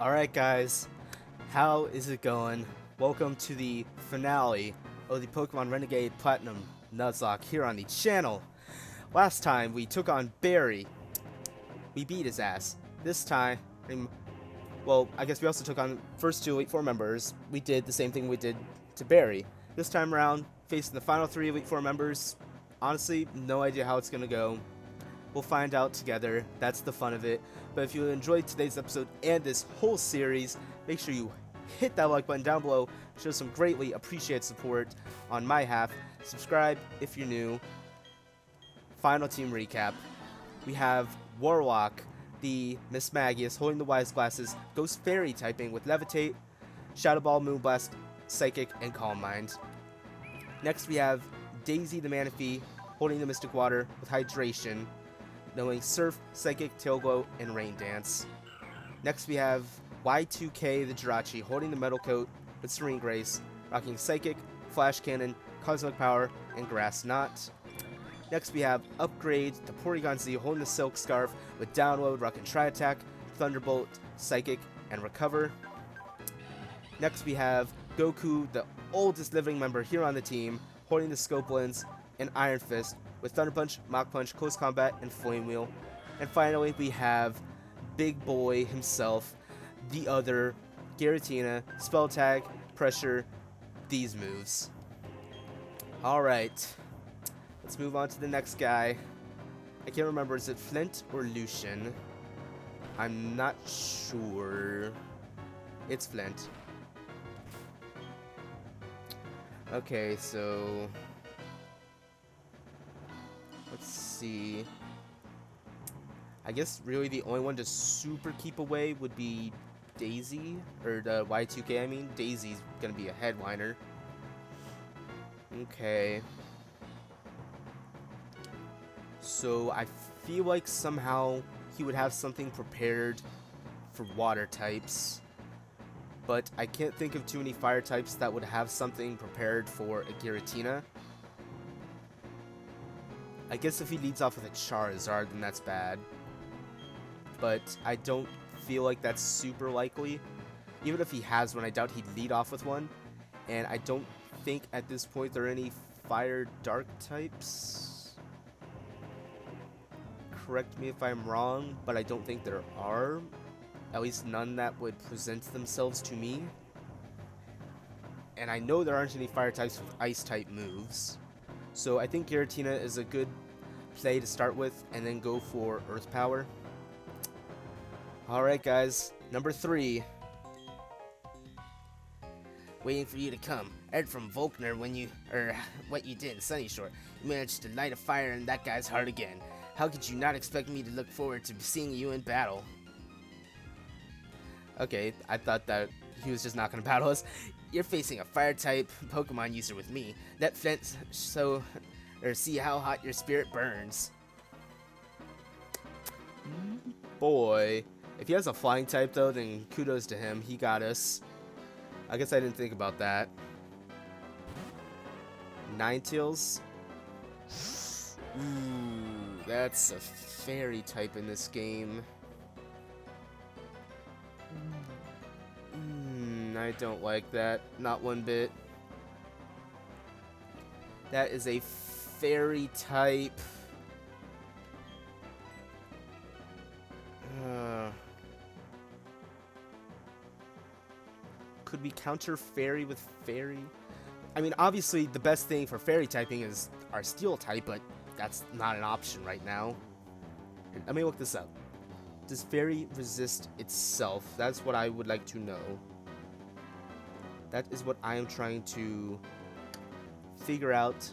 Alright guys, how is it going? Welcome to the finale of the Pokemon Renegade Platinum Nuzlocke here on the channel. Last time we took on Barry. We beat his ass. This time, well, I guess we also took on first two Elite Four members. We did the same thing we did to Barry. This time around, facing the final three Elite Four members. Honestly, no idea how it's gonna go. We'll find out together. That's the fun of it. But if you enjoyed today's episode and this whole series, make sure you hit that like button down below. Show some greatly appreciated support on my half. Subscribe if you're new. Final team recap. We have Warlock, the Miss Magius, holding the Wise Glasses, Ghost Fairy typing with Levitate, Shadow Ball, Moonblast, Psychic, and Calm Mind. Next we have Daisy the Manaphy, holding the Mystic Water with Hydration, knowing Surf, Psychic, Tail Glow, and Rain Dance. Next we have Y2K the Jirachi, holding the Metal Coat with Serene Grace, rocking Psychic, Flash Cannon, Cosmic Power, and Grass Knot. Next we have Upgrade the Porygon Z, holding the Silk Scarf with Download, rocking Tri-Attack, Thunderbolt, Psychic, and Recover. Next we have Goku, the oldest living member here on the team, holding the Scope Lens and Iron Fist with Thunder Punch, Mach Punch, Close Combat, and Flame Wheel. And finally, we have Big Boy himself, the other, Giratina, Spell Tag, Pressure, these moves. Alright, let's move on to the next guy. I can't remember, is it Flint or Lucian? I'm not sure. It's Flint. Okay, so let's see. I guess really the only one to super keep away would be Daisy, or the Y2K I mean. Daisy's gonna be a headliner. Okay. So I feel like somehow he would have something prepared for water types. But I can't think of too many fire types that would have something prepared for a Giratina. I guess if he leads off with a Charizard, then that's bad. But I don't feel like that's super likely. Even if he has one, I doubt he'd lead off with one. And I don't think at this point there are any fire dark types. Correct me if I'm wrong, but I don't think there are. At least none that would present themselves to me. And I know there aren't any fire types with ice type moves. So I think Giratina is a good play to start with and then go for Earth Power. Alright guys, number 3. Waiting for you to come. I heard from Volkner what you did in Sunnyshore. You managed to light a fire in that guy's heart again. How could you not expect me to look forward to seeing you in battle? Okay, I thought that he was just not going to battle us. You're facing a fire-type Pokemon user with me. Let Flint see how hot your spirit burns. Boy. If he has a flying type, though, then kudos to him. He got us. I guess I didn't think about that. Ninetales. Ooh, that's a fairy type in this game. I don't like that. Not one bit. That is a fairy type. Could we counter fairy with fairy? I mean, obviously, the best thing for fairy typing is our steel type, but that's not an option right now. Let me look this up. Does fairy resist itself? That's what I would like to know. That is what I am trying to figure out.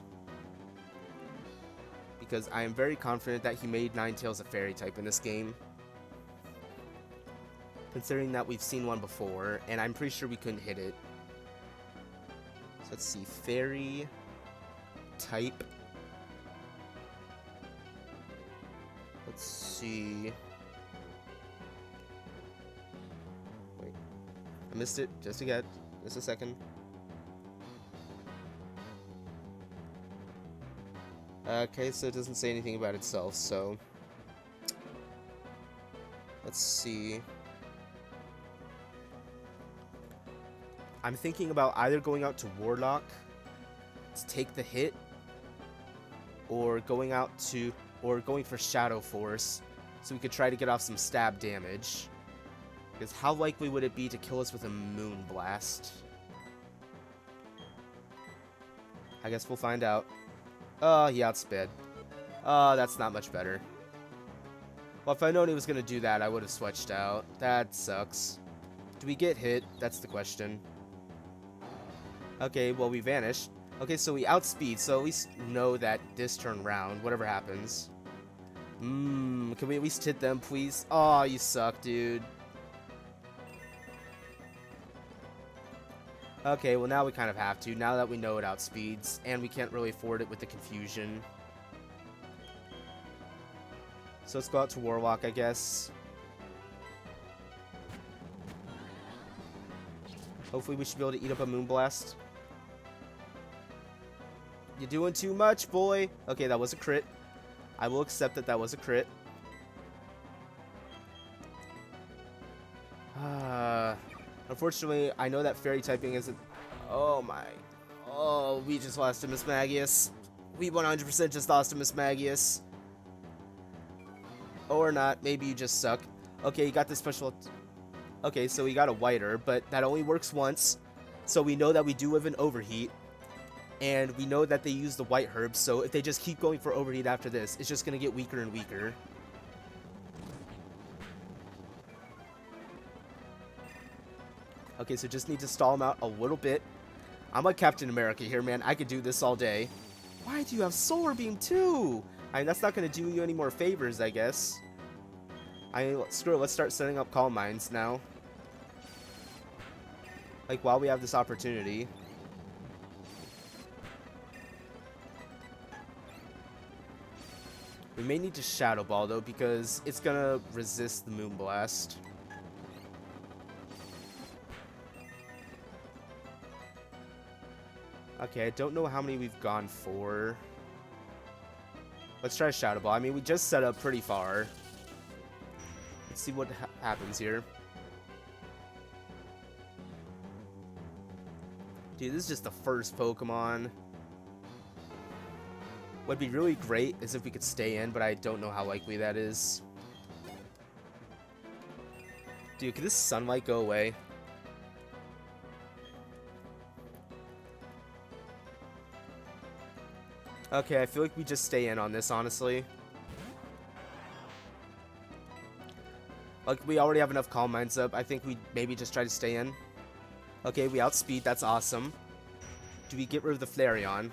Because I am very confident that he made Ninetales a fairy type in this game. Considering that we've seen one before, and I'm pretty sure we couldn't hit it. So let's see, fairy type. Let's see. Wait, I missed it. Just again, just a second. Okay, so it doesn't say anything about itself, so let's see. I'm thinking about either going out to Warlock to take the hit, or going for Shadow Force so we could try to get off some stab damage. Because how likely would it be to kill us with a Moon Blast? I guess we'll find out. He outsped. That's not much better. Well, if I'd known he was going to do that, I would have switched out. That sucks. Do we get hit? That's the question. Okay, well, we vanished. Okay, so we outspeed, so at least know that this turn round, whatever happens. Can we at least hit them, please? Aw, you suck, dude. Okay, well, now we kind of have to, now that we know it outspeeds, and we can't really afford it with the confusion. So let's go out to Warlock, I guess. Hopefully we should be able to eat up a Moonblast. You're doing too much, boy. Okay, that was a crit. I will accept that that was a crit. Unfortunately, I know that fairy typing isn't... Oh my... Oh, we just lost to Miss Magius. We 100% just lost to Miss Magius. Or not. Maybe you just suck. Okay, you got this special... Okay, so we got a whiter, but that only works once. So we know that we do live in Overheat. And we know that they use the white herbs, so if they just keep going for Overheat after this, it's just going to get weaker and weaker. Okay, so just need to stall them out a little bit. I'm like Captain America here, man. I could do this all day. Why do you have Solar Beam too? I mean, that's not going to do you any more favors, I guess. Screw it, let's start setting up Calm Minds now. Like, while we have this opportunity. We may need to Shadow Ball, though, because it's going to resist the Moonblast. Okay, I don't know how many we've gone for. Let's try Shadow Ball. I mean, we just set up pretty far. Let's see what happens here. Dude, this is just the first Pokemon. What'd be really great is if we could stay in, but I don't know how likely that is. Dude, could this sunlight go away? Okay, I feel like we just stay in on this, honestly. Like, we already have enough Calm Minds up. I think we maybe just try to stay in. Okay, we outspeed. That's awesome. Do we get rid of the Flareon?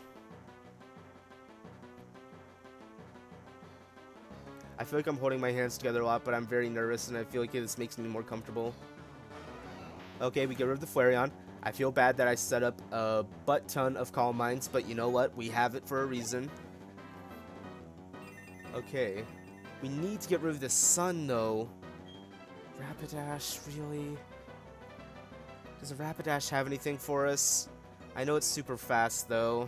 I feel like I'm holding my hands together a lot, but I'm very nervous, and I feel like this makes me more comfortable. Okay, we get rid of the Flareon. I feel bad that I set up a butt ton of Calm Minds, but you know what? We have it for a reason. Okay. We need to get rid of the Sun, though. Rapidash, really? Does a Rapidash have anything for us? I know it's super fast, though.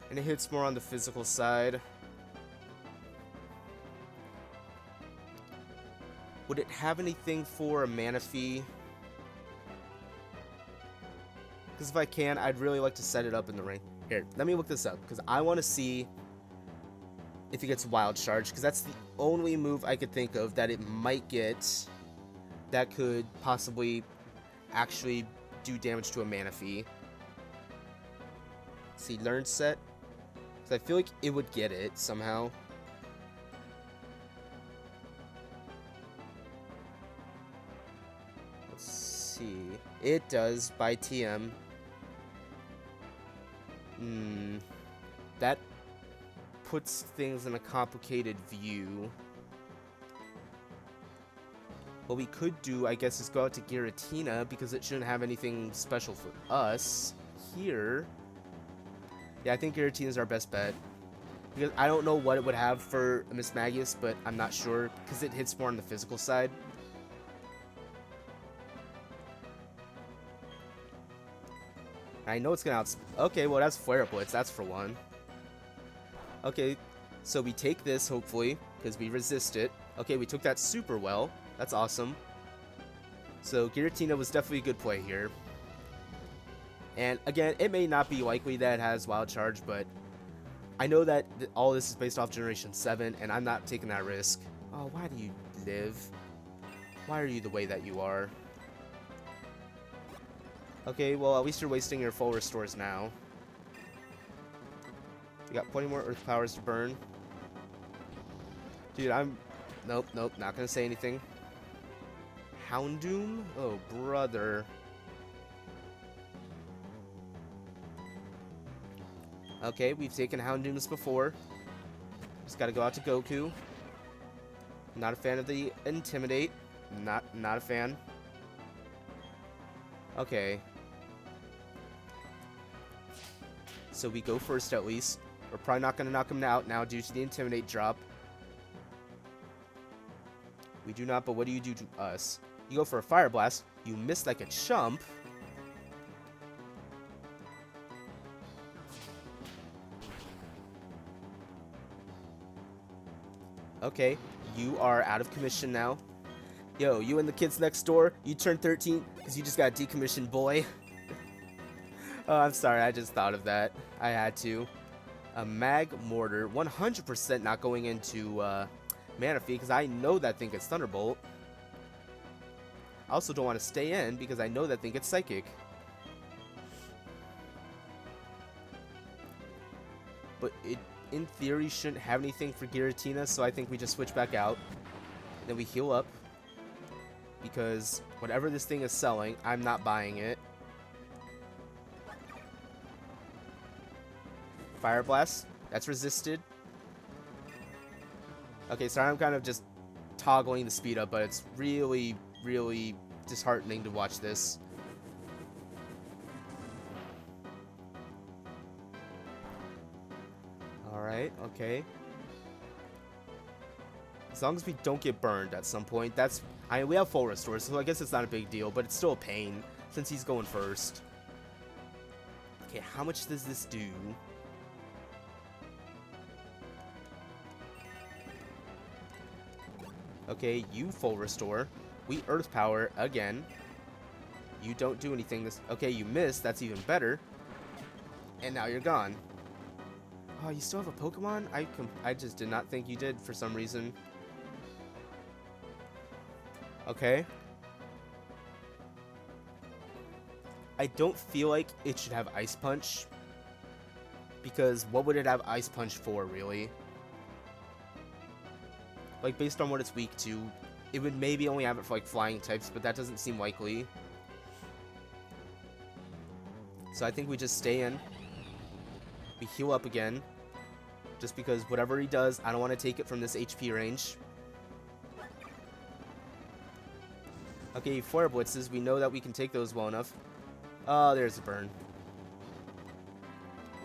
And it hits more on the physical side. Would it have anything for a Manaphy? Because if I can, I'd really like to set it up in the ring. Here, let me look this up, because I want to see if it gets Wild Charge, because that's the only move I could think of that it might get that could possibly actually do damage to a Manaphy. Let's see, Learn Set. Because I feel like it would get it somehow. Let's see. It does by TM. That puts things in a complicated view. What we could do, I guess, is go out to Giratina, because it shouldn't have anything special for us here. Yeah, I think Giratina is our best bet. Because I don't know what it would have for Miss Magius, but I'm not sure, because it hits more on the physical side. I know it's gonna okay, well, that's Flare Blitz, that's for one. Okay, so we take this, hopefully, because we resist it. Okay, we took that super well. That's awesome. So Giratina was definitely a good play here. And again, it may not be likely that it has Wild Charge, but I know that all this is based off Generation 7, and I'm not taking that risk. Oh, why do you live? Why are you the way that you are? Okay, well, at least you're wasting your full restores now. You got plenty more Earth Powers to burn. Dude, Nope, not gonna say anything. Houndoom? Oh, brother. Okay, we've taken Houndooms before. Just gotta go out to Goku. Not a fan of the Intimidate. Not a fan. Okay. So we go first at least. We're probably not gonna knock him out now due to the Intimidate drop. We do not, but what do you do to us? You go for a Fire Blast. You miss like a chump. Okay, you are out of commission now. Yo, you and the kids next door, you turned 13 because you just got decommissioned, boy. Oh, I'm sorry, I just thought of that. I had to. A Mag Mortar, 100% not going into Manaphy because I know that thing gets Thunderbolt. I also don't want to stay in because I know that thing gets Psychic. But it, in theory, shouldn't have anything for Giratina, so I think we just switch back out. And then we heal up. Because whatever this thing is selling, I'm not buying it. Fire Blast, that's resisted. Okay, so I'm kind of just toggling the speed up, but it's really, really disheartening to watch this. Alright, okay. As long as we don't get burned at some point, we have full restore, so I guess it's not a big deal, but it's still a pain since he's going first. Okay, how much does this do? Okay, you full restore. We Earth Power again. You don't do anything this... Okay, you miss. That's even better. And now you're gone. Oh, you still have a Pokemon? I just did not think you did for some reason. Okay. I don't feel like it should have Ice Punch. Because what would it have Ice Punch for, really? Like, based on what it's weak to, it would maybe only have it for, like, flying types, but that doesn't seem likely. So I think we just stay in. We heal up again. Just because whatever he does, I don't want to take it from this HP range. Okay, Flare Blitzes. We know that we can take those well enough. Oh, there's a burn.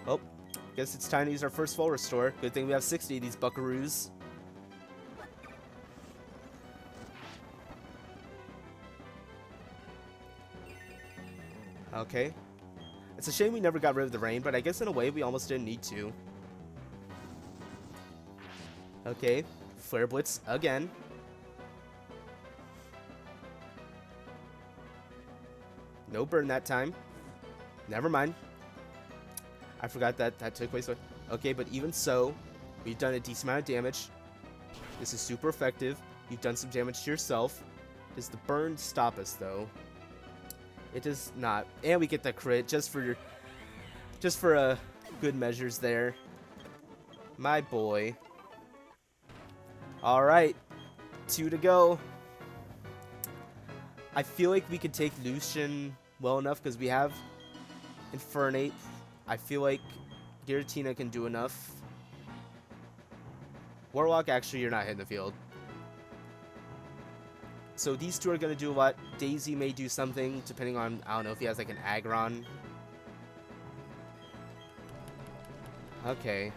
Oh, guess it's time to use our first full restore. Good thing we have 60 of these buckaroos. Okay. It's a shame we never got rid of the rain, but I guess in a way we almost didn't need to. Okay. Flare Blitz again. No burn that time. Never mind. I forgot that took place. Okay, but even so, we've done a decent amount of damage. This is super effective. You've done some damage to yourself. Does the burn stop us, though? It does not. And we get the crit just for good measures there. My boy. Alright. 2 to go. I feel like we could take Lucian well enough because we have Infernape. I feel like Giratina can do enough. Warlock, actually, you're not hitting the field. So these two are going to do a lot. Daisy may do something, depending on, I don't know, if he has like an Aggron. Okay.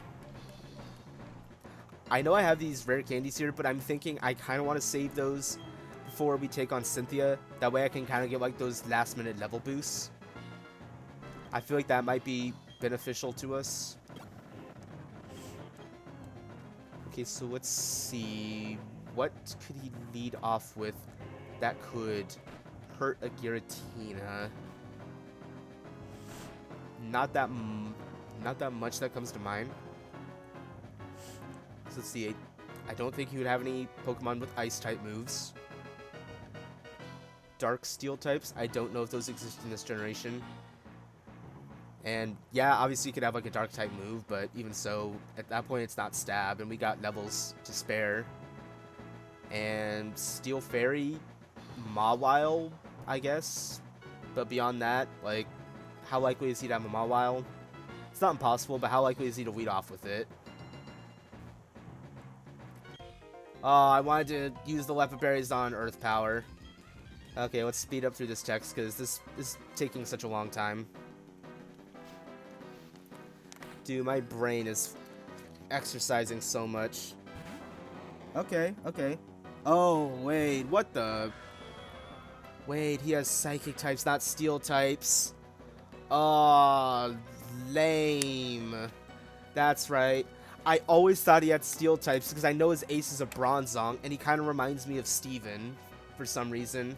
I know I have these rare candies here, but I'm thinking I kind of want to save those before we take on Cynthia. That way I can kind of get like those last minute level boosts. I feel like that might be beneficial to us. Okay, so let's see. What could he lead off with that could hurt a Giratina? not that not that much that comes to mind. So let's see. I don't think he would have any Pokemon with ice type moves. Dark Steel types, I don't know if those exist in this generation. And yeah, obviously you could have like a Dark type move, but even so, at that point it's not Stab, and we got levels to spare. And Steel Fairy, Mawile, I guess. But beyond that, like, how likely is he to have a Mawile? It's not impossible, but how likely is he to lead off with it? I wanted to use the Leopard Berries on Earth Power. Okay, let's speed up through this text, because this is taking such a long time. Dude, my brain is exercising so much. Okay, okay. Oh, wait, what the? Wait, he has Psychic types, not Steel types. Oh, lame. That's right. I always thought he had Steel types, because I know his ace is a Bronzong, and he kind of reminds me of Steven, for some reason.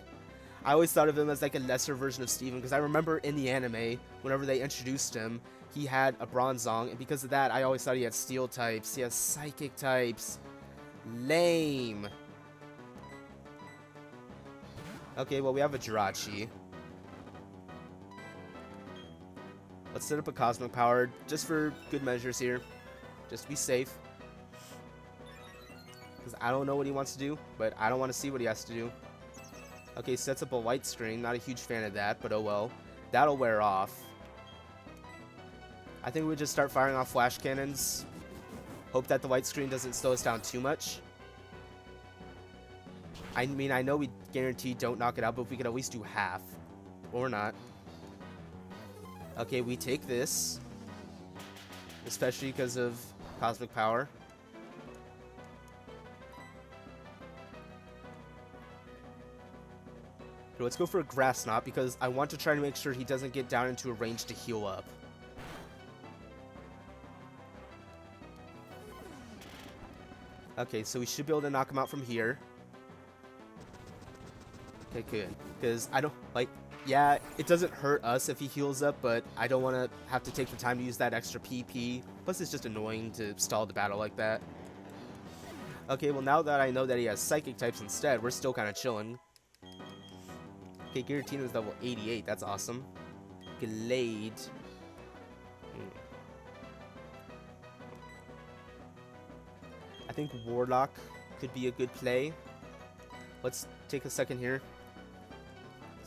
I always thought of him as like a lesser version of Steven, because I remember in the anime, whenever they introduced him, he had a Bronzong, and because of that, I always thought he had Steel types. He has Psychic types. Lame. Okay, well, we have a Jirachi. Let's set up a Cosmic Power, just for good measures here. Just to be safe. Because I don't know what he wants to do, but I don't want to see what he has to do. Okay, sets up a light screen. Not a huge fan of that, but oh well. That'll wear off. I think we just start firing off flash cannons. Hope that the light screen doesn't slow us down too much. I mean, I know we guaranteed don't knock it out, but if we could at least do half. Or not. Okay, we take this. Especially because of Cosmic Power. Let's go for a Grass Knot, because I want to try to make sure he doesn't get down into a range to heal up. Okay, so we should be able to knock him out from here. Okay, good. Because I don't, like, yeah, it doesn't hurt us if he heals up, but I don't want to have to take the time to use that extra PP. Plus, it's just annoying to stall the battle like that. Okay, well, now that I know that he has Psychic types instead, we're still kind of chilling. Okay, Giratina's level 88. That's awesome. Glade. I think Warlock could be a good play. Let's take a second here.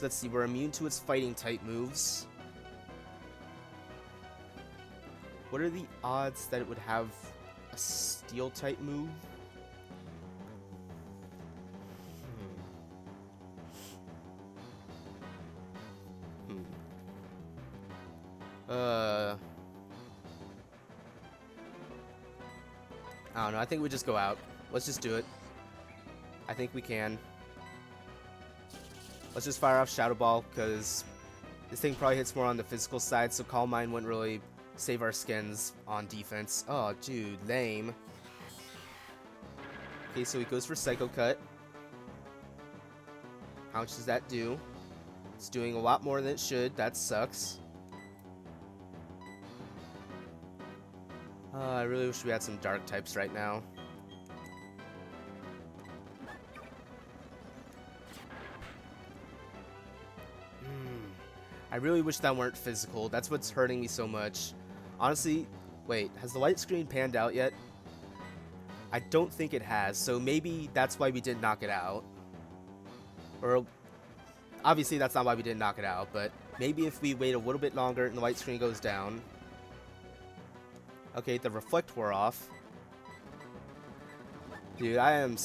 Let's see. We're immune to its fighting type moves. What are the odds that it would have a Steel type move? I don't know. I think we just go out. Let's just do it. I think we can. Let's just fire off Shadow Ball, because this thing probably hits more on the physical side, so Calm Mind wouldn't really save our skins on defense. Oh, dude, lame. Okay, so he goes for Psycho Cut. How much does that do? It's doing a lot more than it should. That sucks. I really wish we had some dark types right now. I really wish that weren't physical. That's what's hurting me so much. Honestly, wait, has the light screen panned out yet? I don't think it has, so maybe that's why we didn't knock it out. Or, obviously that's not why we didn't knock it out, but maybe if we wait a little bit longer and the light screen goes down. Okay, the Reflect wore off. Dude, I am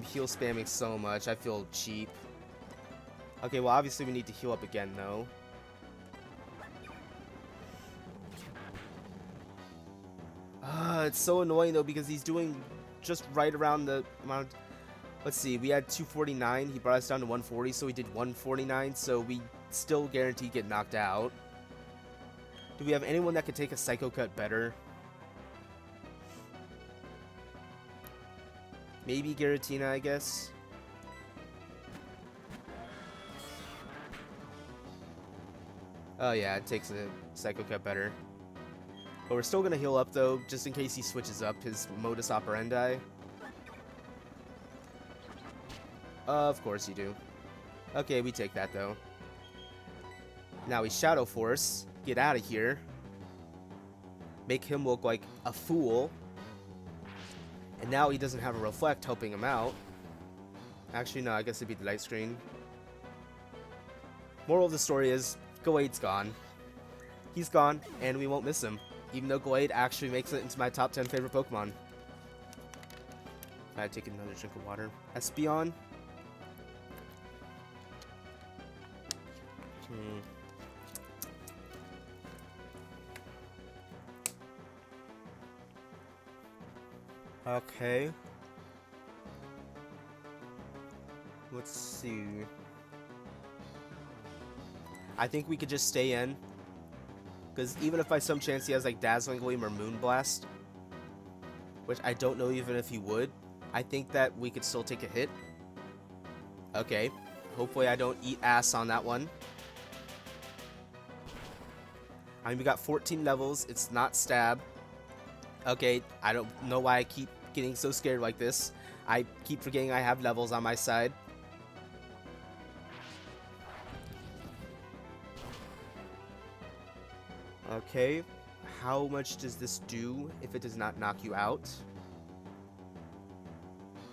heal spamming so much. I feel cheap. Okay, well obviously we need to heal up again though. It's so annoying though, because he's doing just right around the amount of, let's see, we had 249, he brought us down to 140, so we did 149, so we still guaranteed get knocked out. Do we have anyone that could take a Psycho Cut better? Maybe Giratina, I guess. Oh yeah, it takes a Psycho Cut better. But we're still gonna heal up though, just in case he switches up his modus operandi. Of course you do. Okay, we take that though. Now we Shadow Force. Get out of here. Make him look like a fool. And now he doesn't have a Reflect helping him out. Actually, no, I guess it'd be the Light Screen. Moral of the story is, Glade's gone. He's gone, and we won't miss him. Even though Glade actually makes it into my top 10 favorite Pokemon. I take another drink of water. Espeon. Okay. Let's see. I think we could just stay in. Because even if by some chance he has like Dazzling Gleam or Moonblast, which I don't know even if he would, I think that we could still take a hit. Okay. Hopefully I don't eat ass on that one. I mean, we got 14 levels. It's not stab. Okay, I don't know why I keep getting so scared like this. I keep forgetting I have levels on my side. Okay, how much does this do if it does not knock you out?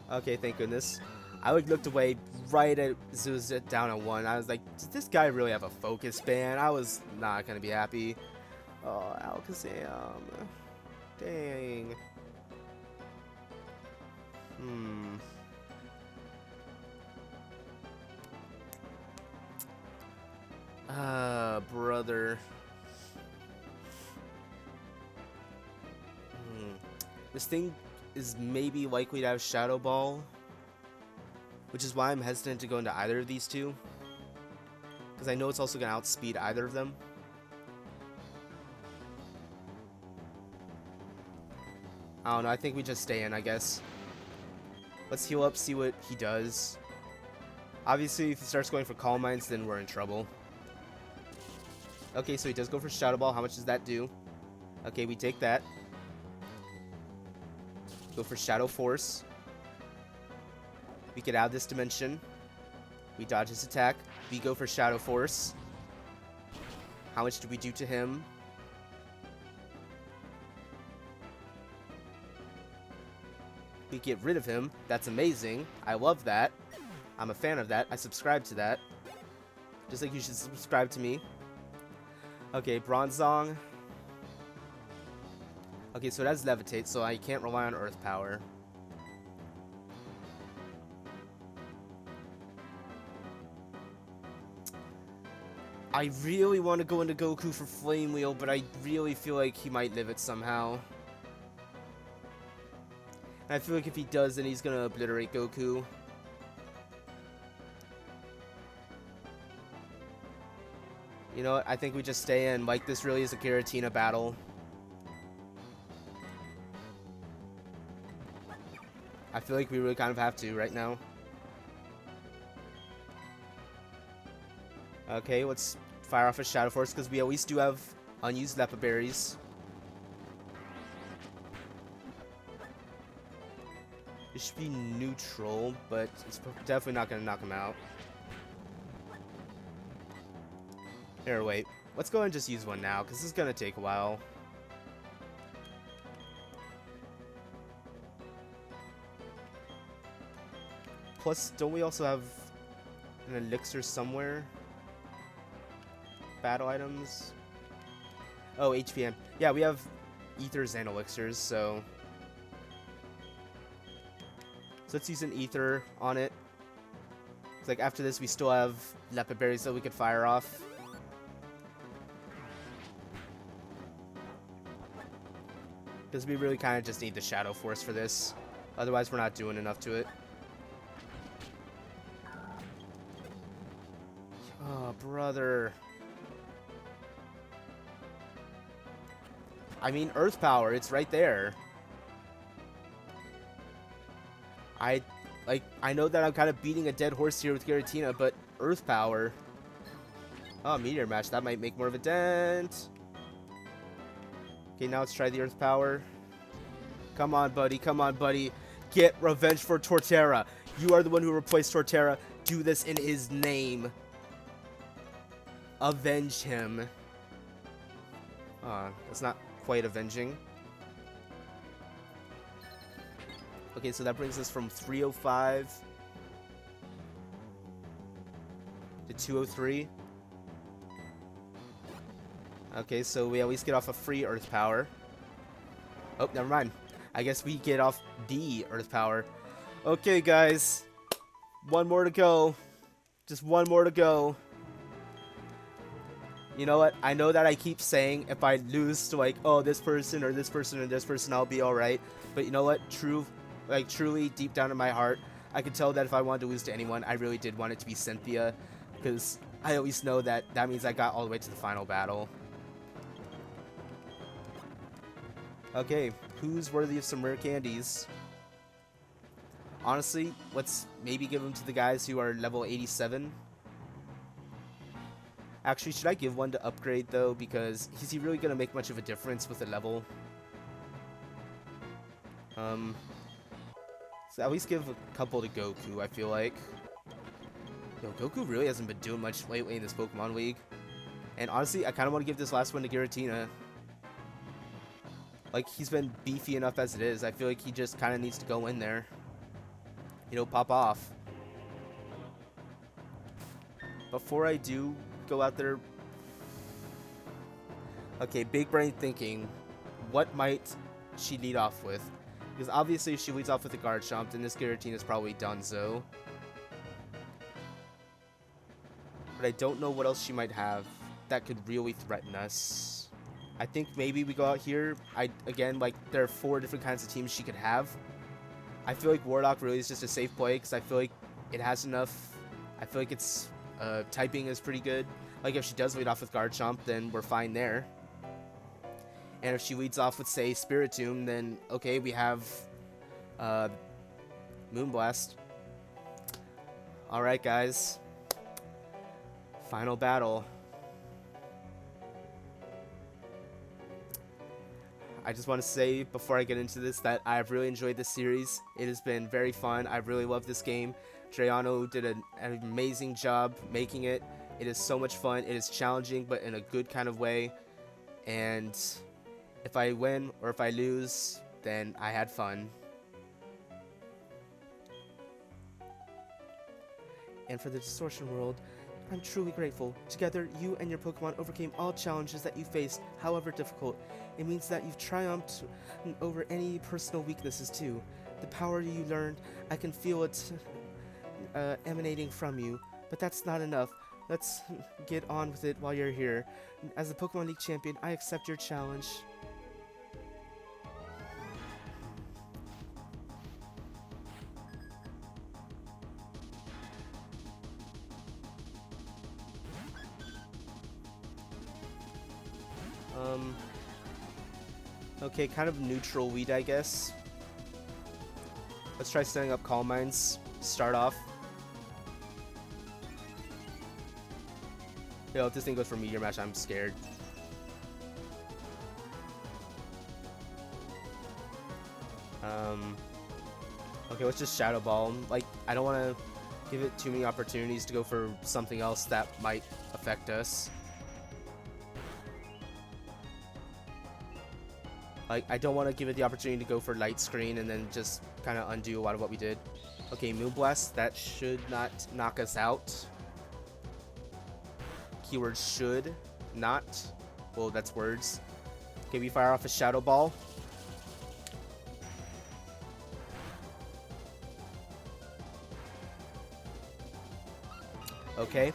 Okay, thank goodness. I looked away right as it was down at 1. I was like, does this guy really have a focus ban? I was not going to be happy. Oh, Alakazam. Dang. Brother. This thing is maybe likely to have Shadow Ball, which is why I'm hesitant to go into either of these two, because I know it's also going to outspeed either of them. I don't know, I think we just stay in, I guess. Let's heal up, see what he does. Obviously, if he starts going for Calm Minds, then we're in trouble. Okay, so he does go for Shadow Ball. How much does that do? Okay, we take that. Go for Shadow Force. We get out of this dimension. We dodge his attack. We go for Shadow Force. How much do we do to him? We get rid of him. That's amazing. I love that. I'm a fan of that. I subscribe to that. Just like you should subscribe to me. Okay, Bronzong. Okay, so it has Levitate, so I can't rely on Earth Power. I really want to go into Goku for Flame Wheel, but I really feel like he might live it somehow. And I feel like if he does, then he's gonna obliterate Goku. You know what? I think we just stay in. Like, this really is a Giratina battle. I feel like we really kind of have to right now. Okay, let's fire off a Shadow Force, because we always do have unused Lepa Berries. It should be neutral, but it's definitely not going to knock him out. Here, wait. Let's go and just use one now, because this is going to take a while. Plus, don't we also have an elixir somewhere? Battle items? Oh, HPM. Yeah, we have ethers and elixirs, so let's use an ether on it. It's like after this, we still have Lepa Berries that we could fire off. Because we really kind of just need the Shadow Force for this. Otherwise, we're not doing enough to it. Oh, brother. I mean, Earth Power, it's right there. I know that I'm kind of beating a dead horse here with Giratina, but Earth Power. Oh, Meteor Mash. That might make more of a dent. Okay, now let's try the Earth Power. Come on, buddy. Come on, buddy. Get revenge for Torterra. You are the one who replaced Torterra. Do this in his name. Avenge him. That's not quite avenging. Okay, so that brings us from 305 to 203. Okay, so we at least get off a free Earth Power. Oh, never mind. I guess we get off the Earth Power. Okay, guys. One more to go. Just one more to go. You know what? I know that I keep saying if I lose to like, oh, this person or this person or this person, I'll be alright. But you know what? Truly, deep down in my heart, I could tell that if I wanted to lose to anyone, I really did want it to be Cynthia. Because I at least know that that means I got all the way to the final battle. Okay, who's worthy of some rare candies? Honestly, let's maybe give them to the guys who are level 87. Actually, should I give one to Upgrade, though? Because is he really going to make much of a difference with the level? So at least give a couple to Goku, I feel like. Yo, Goku really hasn't been doing much lately in this Pokemon League. And honestly, I kind of want to give this last one to Giratina. Like, he's been beefy enough as it is. I feel like he just kind of needs to go in there. You know, pop off. Before I do go out there... Okay, big brain thinking. What might she lead off with? Because obviously if she leads off with a Garchomp, then this Giratina is probably Dunzo. But I don't know what else she might have that could really threaten us. I think maybe we go out here. Again, like, there are 4 different kinds of teams she could have. I feel like Warlock really is just a safe play because I feel like it has enough. I feel like its typing is pretty good. Like, if she does lead off with Garchomp, then we're fine there. And if she leads off with, say, Spiritomb, then, okay, we have Moonblast. Alright, guys. Final battle. I just want to say, before I get into this, that I've really enjoyed this series. It has been very fun. I really love this game. Drayano did an amazing job making it. It is so much fun. It is challenging, but in a good kind of way. And if I win or if I lose, then I had fun. And for the Distortion World, I'm truly grateful. Together, you and your Pokemon overcame all challenges that you faced, however difficult. It means that you've triumphed over any personal weaknesses too. The power you learned, I can feel it emanating from you. But that's not enough. Let's get on with it while you're here. As the Pokemon League champion, I accept your challenge. Okay, kind of neutral lead, I guess. Let's try setting up Calm Minds. Start off. Yo, if this thing goes for Meteor Mash, I'm scared. Okay, let's just Shadow Ball. Like, I don't want to give it too many opportunities to go for something else that might affect us. Like, I don't want to give it the opportunity to go for Light Screen and then just kind of undo a lot of what we did. Okay, Moonblast. That should not knock us out. Keyword should not. Well, that's words. Okay, we fire off a Shadow Ball. Okay.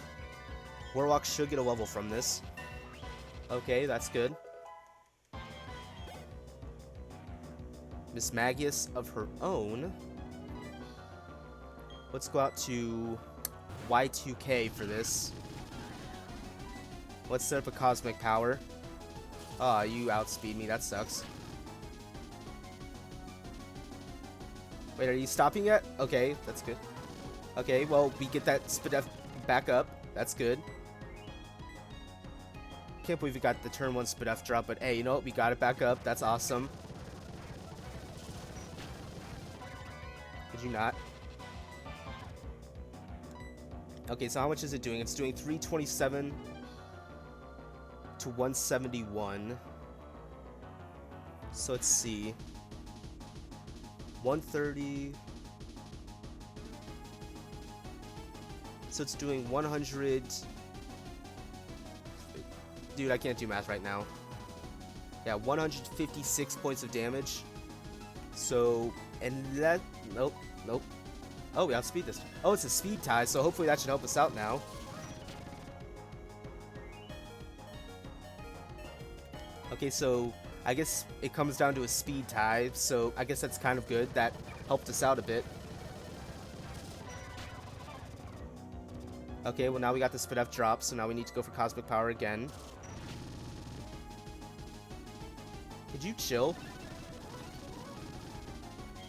Warlock should get a level from this. Okay, that's good. Miss Magius of her own. Let's go out to Y2K for this. Let's set up a Cosmic Power. Ah, you outspeed me. That sucks. Wait, are you stopping yet? Okay, that's good. Okay, well, we get that Spadef back up. That's good. Can't believe we got the turn 1 Spadef drop, but hey, you know what? We got it back up. That's awesome. Did you not? Okay, so how much is it doing? It's doing 327 to 171. So let's see. 130. So it's doing 100. Dude, I can't do math right now. Yeah, 156 points of damage. So, and that, nope. Oh, we outspeed this. Oh, it's a speed tie, so hopefully that should help us out now. Okay, so I guess it comes down to a speed tie, so I guess that's kind of good. That helped us out a bit. Okay, well now we got the Spadef drop, so now we need to go for Cosmic Power again. Could you chill?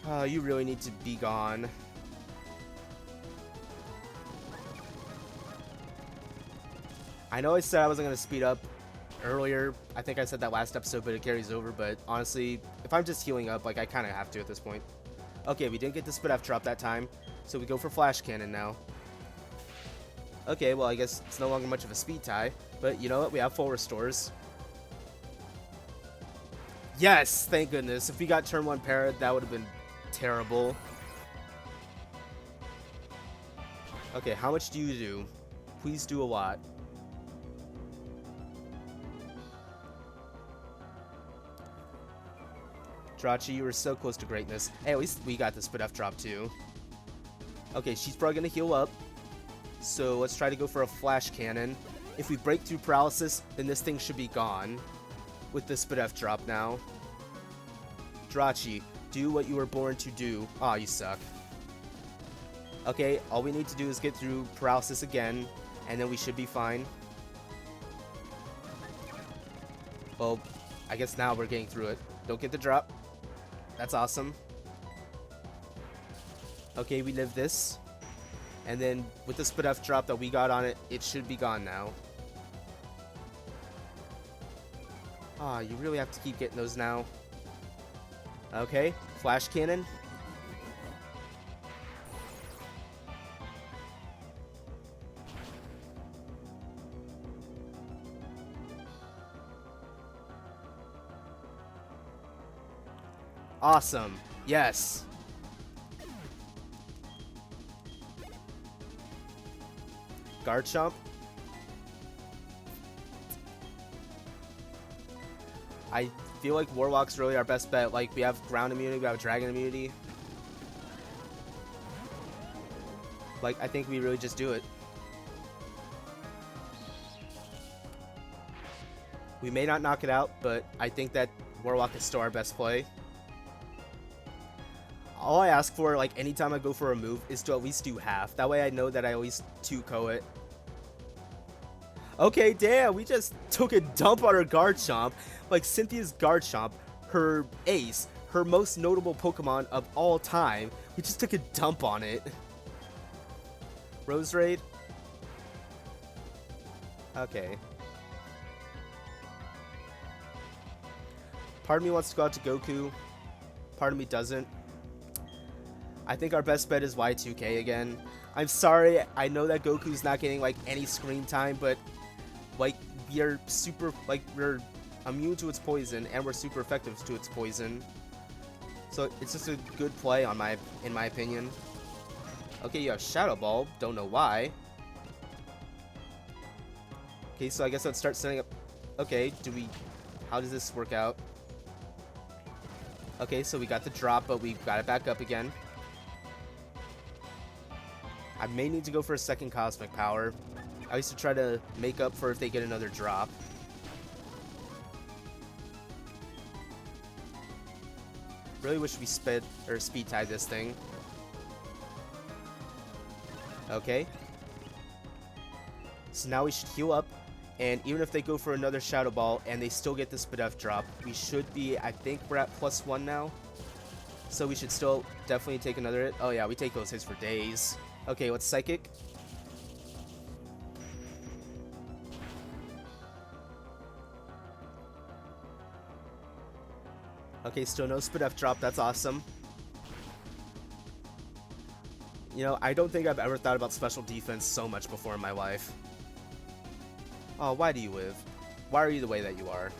Oh, you really need to be gone. I know I said I wasn't going to speed up earlier. I think I said that last episode, but it carries over. But honestly, if I'm just healing up, like, I kind of have to at this point. Okay, we didn't get the Spadef drop that time, so we go for Flash Cannon now. Okay, well, I guess it's no longer much of a speed tie, but you know what? We have full restores. Yes, thank goodness. If we got turn 1 Parrot, that would have been terrible. Okay, how much do you do? Please do a lot. Drachi, you were so close to greatness. Hey, at least we got the Spadef drop too. Okay, she's probably gonna heal up. So let's try to go for a Flash Cannon. If we break through Paralysis, then this thing should be gone. With the Spadef drop now. Drachi, do what you were born to do. Aw, you suck. Okay, all we need to do is get through Paralysis again, and then we should be fine. Well, I guess now we're getting through it. Don't get the drop. That's awesome. Okay, we live this. And then with the Spadef drop that we got on it, it should be gone now. Ah, you really have to keep getting those now. Okay, Flash Cannon. Awesome. Yes. Garchomp. I feel like Warlock's really our best bet. Like, we have ground immunity, we have dragon immunity. Like, I think we really just do it. We may not knock it out, but I think that Warlock is still our best play. All I ask for, like, anytime I go for a move, is to at least do half. That way I know that I at least 2-ko it. Okay, damn, we just took a dump on our Garchomp. Like, Cynthia's Garchomp, her ace, her most notable Pokemon of all time. We just took a dump on it. Rose Raid? Okay. Part of me wants to go out to Goku. Part of me doesn't. I think our best bet is Y2K again. I'm sorry, I know that Goku's not getting, like, any screen time, but, like, we're immune to its poison, and we're super effective to its poison. So it's just a good play in my opinion. Okay, you have Shadow Ball. Don't know why. Okay, so I guess let's start setting up. Okay, how does this work out? Okay, so we got the drop, but we got it back up again. I may need to go for a second Cosmic Power. I used to try to make up for if they get another drop. Really wish we speed tied this thing. Okay. So now we should heal up, and even if they go for another Shadow Ball and they still get the Spadef drop, we should be, I think we're at +1 now. So we should still definitely take another hit. Oh yeah, we take those hits for days. Okay, let's Psychic. Okay, still no Spit F drop. That's awesome. You know, I don't think I've ever thought about special defense so much before in my life. Oh, why do you live? Why are you the way that you are?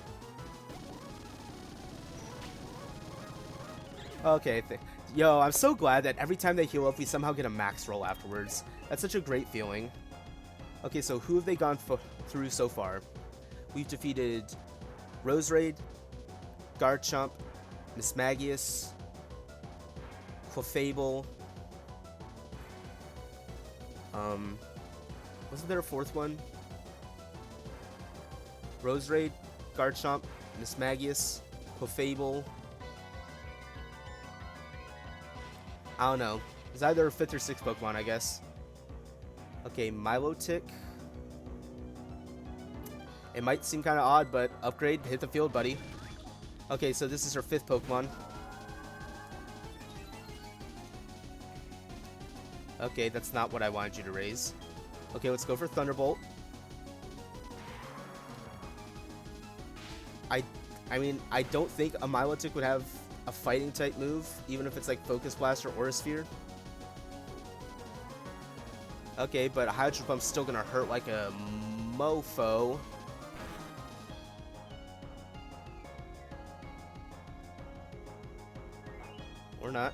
Okay, yo, I'm so glad that every time they heal up, we somehow get a max roll afterwards. That's such a great feeling. Okay, so who have they gone through so far? We've defeated Roserade, Garchomp, Mismagius, Clefable. Wasn't there a fourth one? Roserade, Garchomp, Mismagius, Clefable. I don't know. It's either a 5th or 6th Pokemon, I guess. Okay, Milotic. It might seem kind of odd, but upgrade, hit the field, buddy. Okay, so this is her 5th Pokemon. Okay, that's not what I wanted you to raise. Okay, let's go for Thunderbolt. I mean, I don't think a Milotic would have a fighting type move, even if it's like Focus Blast or Aura Sphere. Okay, but a Hydro Pump's still gonna hurt like a mofo. Or not.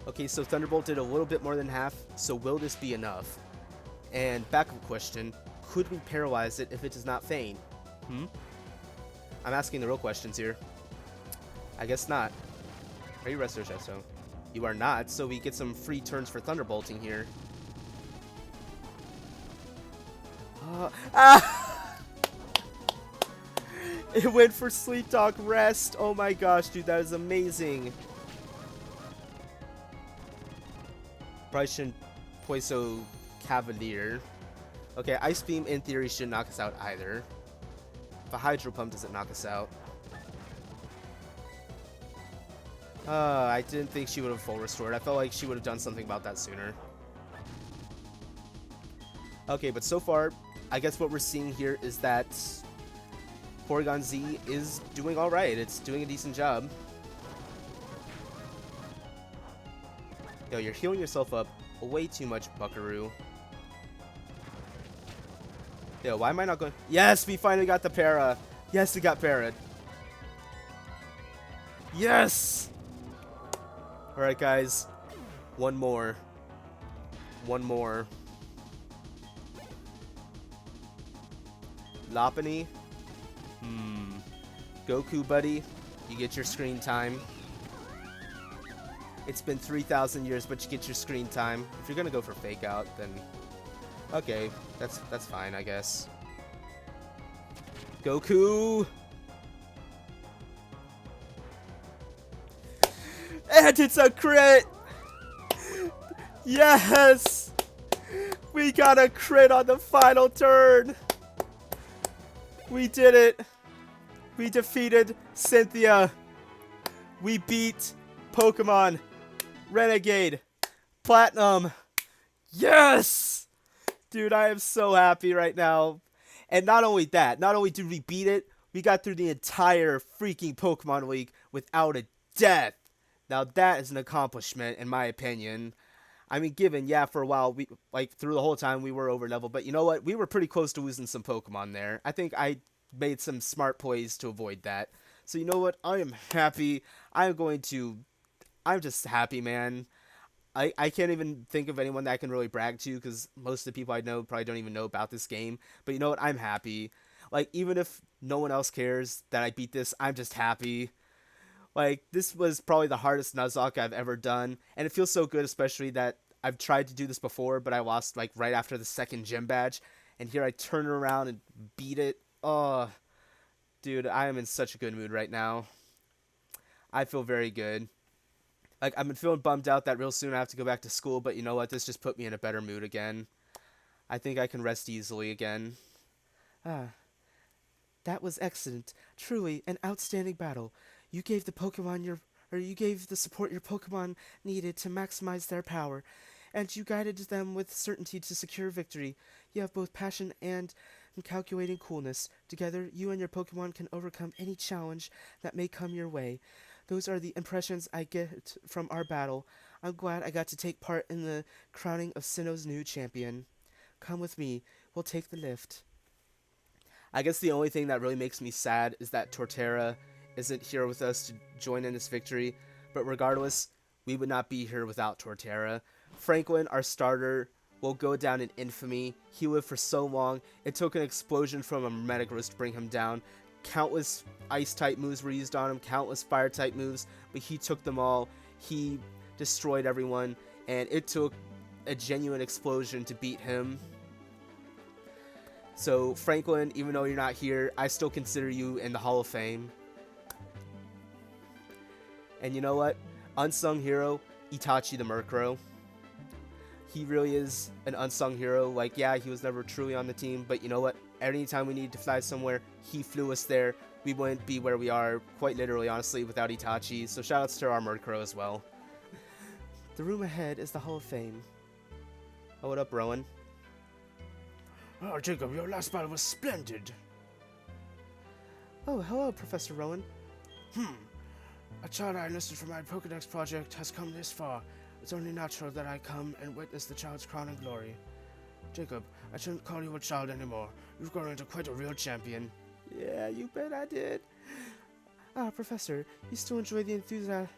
Okay, so Thunderbolt did a little bit more than half, so will this be enough? And backup question, could we paralyze it if it does not feign? I'm asking the real questions here. I guess not. Are you Resto Chesto? You are not, so we get some free turns for Thunderbolting here. It went for Sleep Talk Rest. Oh my gosh, dude, that is amazing. Probably shouldn't Poiso Cavalier. Okay, Ice Beam in theory shouldn't knock us out either. The Hydro Pump doesn't knock us out. I didn't think she would have full restored. I felt like she would have done something about that sooner. Okay, but so far, I guess what we're seeing here is that Porygon Z is doing alright. It's doing a decent job. Yo, you're healing yourself up way too much, Buckaroo. Yo, why am I not going? Yes, we finally got the para. Yes, we got para'd. Yes! Alright, guys. One more. One more. Lopunny. Goku, buddy. You get your screen time. It's been 3,000 years, but you get your screen time. If you're gonna go for Fake Out, then okay, that's fine, I guess. Goku! And it's a crit! Yes! We got a crit on the final turn! We did it! We defeated Cynthia! We beat Pokemon Renegade Platinum! Yes! Dude, I am so happy right now. And not only that, not only did we beat it, we got through the entire freaking Pokemon League without a death. Now that is an accomplishment, in my opinion. I mean, given, yeah, for a while, we through the whole time we were over leveled, but you know what? We were pretty close to losing some Pokemon there. I think I made some smart plays to avoid that. So you know what? I am happy. I'm just happy, man. I can't even think of anyone that I can really brag to, because most of the people I know probably don't even know about this game. But you know what? I'm happy. Like, even if no one else cares that I beat this, I'm just happy. Like, this was probably the hardest Nuzlocke I've ever done, and it feels so good, especially that I've tried to do this before, but I lost, like, right after the second gym badge, and here I turn around and beat it. Oh, dude, I am in such a good mood right now. I feel very good. Like, I've been feeling bummed out that real soon I have to go back to school, but you know what? This just put me in a better mood again. I think I can rest easily again. That was excellent. Truly an outstanding battle. You gave the support your Pokemon needed to maximize their power, and you guided them with certainty to secure victory. You have both passion and and calculating coolness. Together, you and your Pokemon can overcome any challenge that may come your way. Those are the impressions I get from our battle. I'm glad I got to take part in the crowning of Sinnoh's new champion. Come with me. We'll take the lift. I guess the only thing that really makes me sad is that Torterra isn't here with us to join in this victory. But regardless, we would not be here without Torterra. Franklin, our starter, will go down in infamy. He lived for so long. It took an explosion from a Metagross to bring him down. Countless ice-type moves were used on him, countless fire-type moves, but he took them all. He destroyed everyone, and it took a genuine explosion to beat him. So, Franklin, even though you're not here, I still consider you in the Hall of Fame. And you know what? Unsung hero, Itachi the Murkrow. He really is an unsung hero. Like, yeah, he was never truly on the team, but you know what? Anytime we needed to fly somewhere, he flew us there. We wouldn't be where we are, quite literally, honestly, without Itachi. So shoutouts to our Murkrow as well. The room ahead is the Hall of Fame. Oh, what up, Rowan? Oh, Jacob, your last battle was splendid. Oh, hello, Professor Rowan. A child I enlisted for my Pokedex project has come this far. It's only natural that I come and witness the child's crowning glory. Jacob, I shouldn't call you a child anymore. You've grown into quite a real champion. Yeah, you bet I did. Professor, you still enjoy the enthusiasm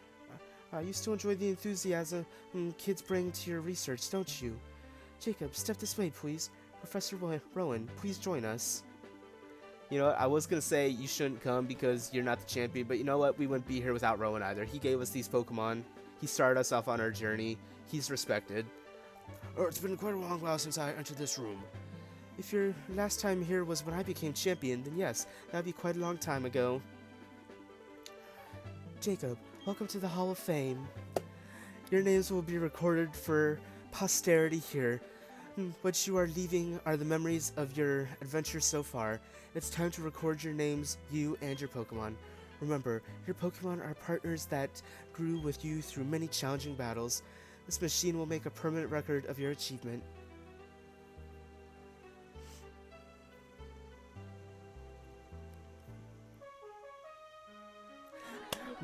kids bring to your research, don't you? Jacob, step this way, please. Professor Rowan, please join us. You know, I was going to say you shouldn't come because you're not the champion, but you know what? We wouldn't be here without Rowan either. He gave us these Pokemon. He started us off on our journey. He's respected. Oh, it's been quite a long while since I entered this room. If your last time here was when I became champion, then yes, that would be quite a long time ago. Jacob, welcome to the Hall of Fame. Your names will be recorded for posterity here. What you are leaving are the memories of your adventure so far. It's time to record your names, you and your Pokemon. Remember, your Pokemon are partners that grew with you through many challenging battles. This machine will make a permanent record of your achievement.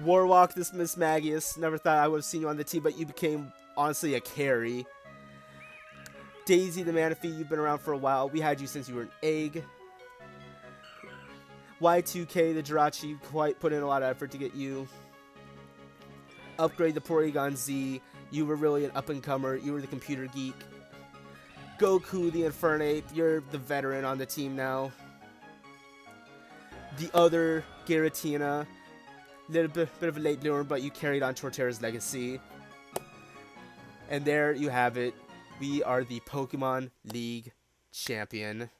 Warwalk, this Miss Magius. Never thought I would have seen you on the team, but you became, honestly, a carry. Daisy, the Manaphy, you've been around for a while. We had you since you were an egg. Y2K, the Jirachi, quite put in a lot of effort to get you. Upgrade the Porygon Z. You were really an up-and-comer. You were the computer geek. Goku, the Infernape. You're the veteran on the team now. The other Giratina. Little bit of a late bloomer, but you carried on Torterra's legacy. And there you have it. We are the Pokemon League champion.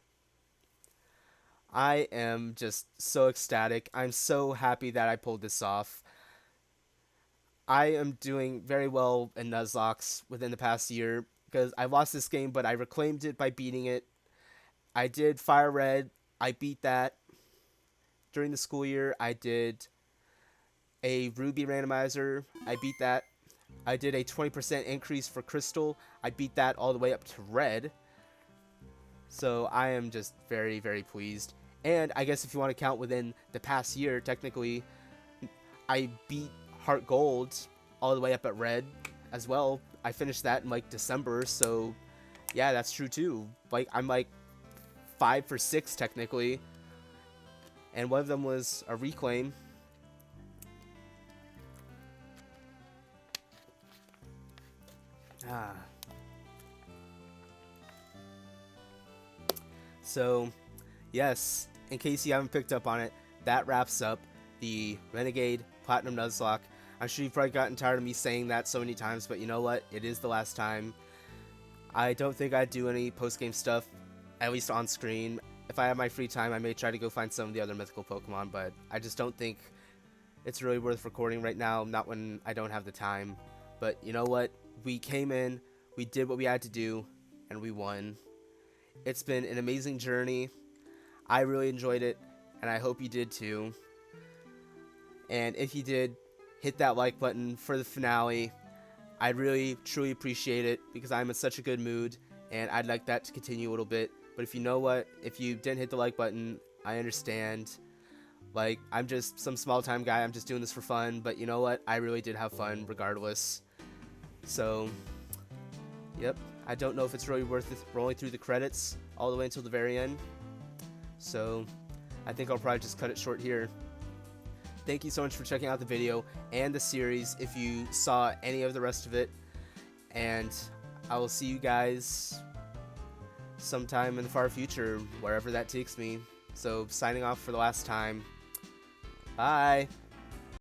I am just so ecstatic. I'm so happy that I pulled this off. I am doing very well in Nuzlocke within the past year because I lost this game, but I reclaimed it by beating it. I did Fire Red. I beat that. During the school year, I did a Ruby randomizer. I beat that. I did a 20% increase for Crystal. I beat that all the way up to Red. So I am just very, very pleased. And I guess if you want to count within the past year, technically, I beat Heart Gold all the way up at Red as well. I finished that in like December, so yeah, that's true too. Like I'm like 5 for 6 technically. And one of them was a reclaim. So, yes, in case you haven't picked up on it, that wraps up the Renegade Platinum Nuzlocke. I'm sure you've probably gotten tired of me saying that so many times, but you know what? It is the last time. I don't think I'd do any post-game stuff, at least on screen. If I have my free time, I may try to go find some of the other mythical Pokemon, but I just don't think it's really worth recording right now, not when I don't have the time. But you know what? We came in, we did what we had to do, and we won. It's been an amazing journey. I really enjoyed it, and I hope you did too. And if you did, hit that like button for the finale. I really, truly appreciate it because I'm in such a good mood, and I'd like that to continue a little bit. But if you know what, if you didn't hit the like button, I understand. Like, I'm just some small-time guy. I'm just doing this for fun. But you know what? I really did have fun regardless. So, yep. I don't know if it's really worth it rolling through the credits all the way until the very end. So, I think I'll probably just cut it short here. Thank you so much for checking out the video and the series if you saw any of the rest of it. And I will see you guys sometime in the far future, wherever that takes me. So, signing off for the last time. Bye!